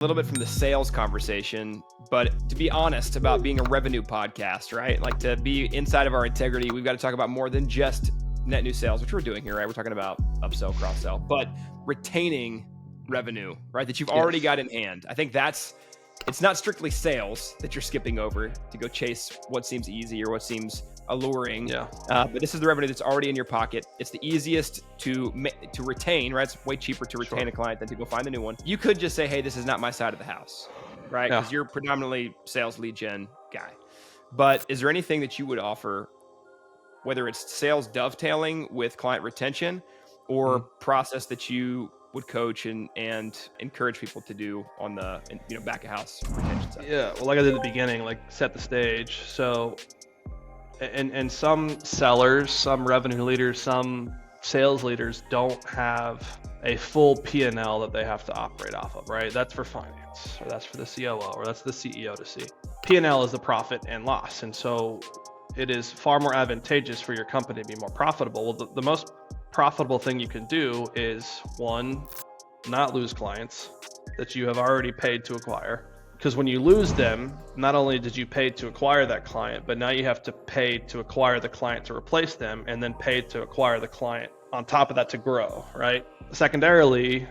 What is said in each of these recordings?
little bit from the sales conversation, but to be honest about being a revenue podcast, right? Like to be inside of our integrity, we've got to talk about more than just net new sales, which we're doing here, right? We're talking about upsell, cross sell, but retaining revenue, right? That you've already got in hand. I think it's not strictly sales that you're skipping over to go chase what seems easy or what seems alluring. But this is the revenue that's already in your pocket. It's the easiest to retain, right? It's way cheaper to retain a client than to go find a new one. You could just say, hey, this is not my side of the house, right? Because you're predominantly sales lead gen guy. But is there anything that you would offer, whether it's sales dovetailing with client retention or process that you would coach and encourage people to do on the back of house retention side? Yeah, well, like I did at the beginning, like set the stage. So, and some sellers, some revenue leaders, some sales leaders don't have a full P&L that they have to operate off of, right? That's for finance, or that's for the COO, or that's the CEO to see. P&L is the profit and loss, and so it is far more advantageous for your company to be more profitable. Well, the most profitable thing you can do is, one, not lose clients that you have already paid to acquire. Because when you lose them, not only did you pay to acquire that client, but now you have to pay to acquire the client to replace them, and then pay to acquire the client on top of that to grow, right? Secondarily,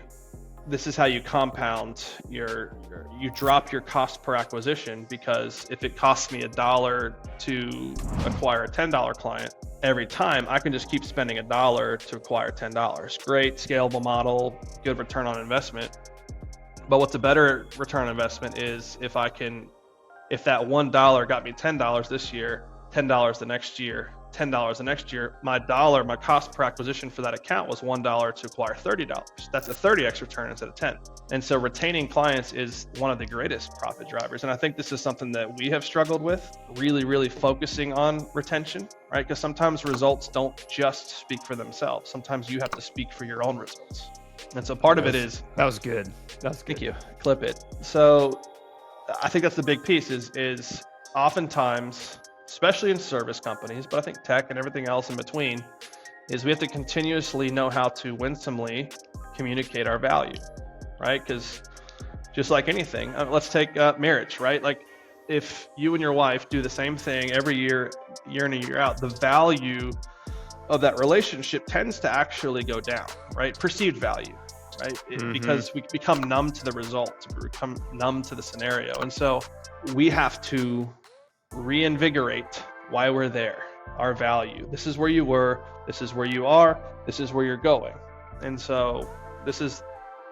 this is how you compound you drop your cost per acquisition, because if it costs me $1 to acquire a $10 client, every time I can just keep spending $1 to acquire $10. Great scalable model, good return on investment. But what's a better return on investment is if that $1 got me $10 this year, $10 the next year, $10 the next year, my cost per acquisition for that account was $1 to acquire $30. That's a 30x return instead of 10. And so retaining clients is one of the greatest profit drivers. And I think this is something that we have struggled with, really, really focusing on retention, right? Because sometimes results don't just speak for themselves. Sometimes you have to speak for your own results. And so part of it is... That was good. Thank you. Clip it. So I think that's the big piece is oftentimes, especially in service companies, but I think tech and everything else in between, is we have to continuously know how to winsomely communicate our value, right? Because just like anything, let's take marriage, right? Like if you and your wife do the same thing every year in and year out, the value of that relationship tends to actually go down, right? Perceived value, right? Because we become numb to the results, we become numb to the scenario. And so we have to reinvigorate why we're there, our value. This is where you were, this is where you are, this is where you're going. And so this is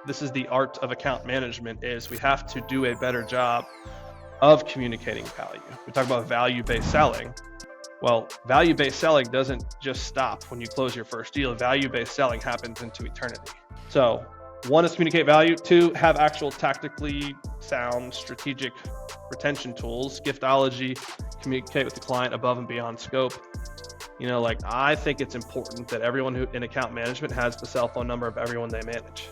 the art of account management, is we have to do a better job of communicating value. We talk about value-based selling. Well, value-based selling doesn't just stop when you close your first deal. Value-based selling happens into eternity. So one is communicate value. Two, have actual tactically sound strategic retention tools. Giftology, communicate with the client above and beyond scope. I think it's important that everyone who in account management has the cell phone number of everyone they manage.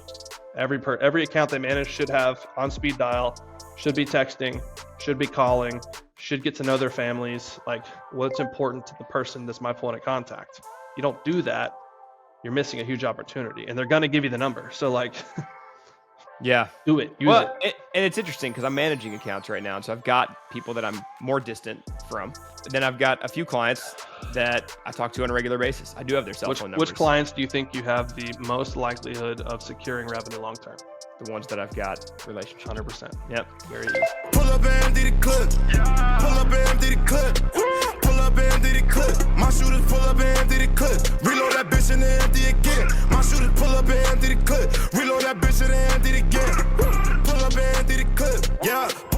Every account they manage should have on speed dial, should be texting, should be calling, should get to know their families, like what's important to the person that's my point of contact. You don't do that, you're missing a huge opportunity, and they're going to give you the number. So do it, use it. And it's interesting because I'm managing accounts right now. And so I've got people that I'm more distant from. And then I've got a few clients that I talk to on a regular basis. I do have their cell phone numbers. Which clients do you think you have the most likelihood of securing revenue long-term? The ones that I've got relationship. 100%. Yep. Very easy. Pull up and do the clip.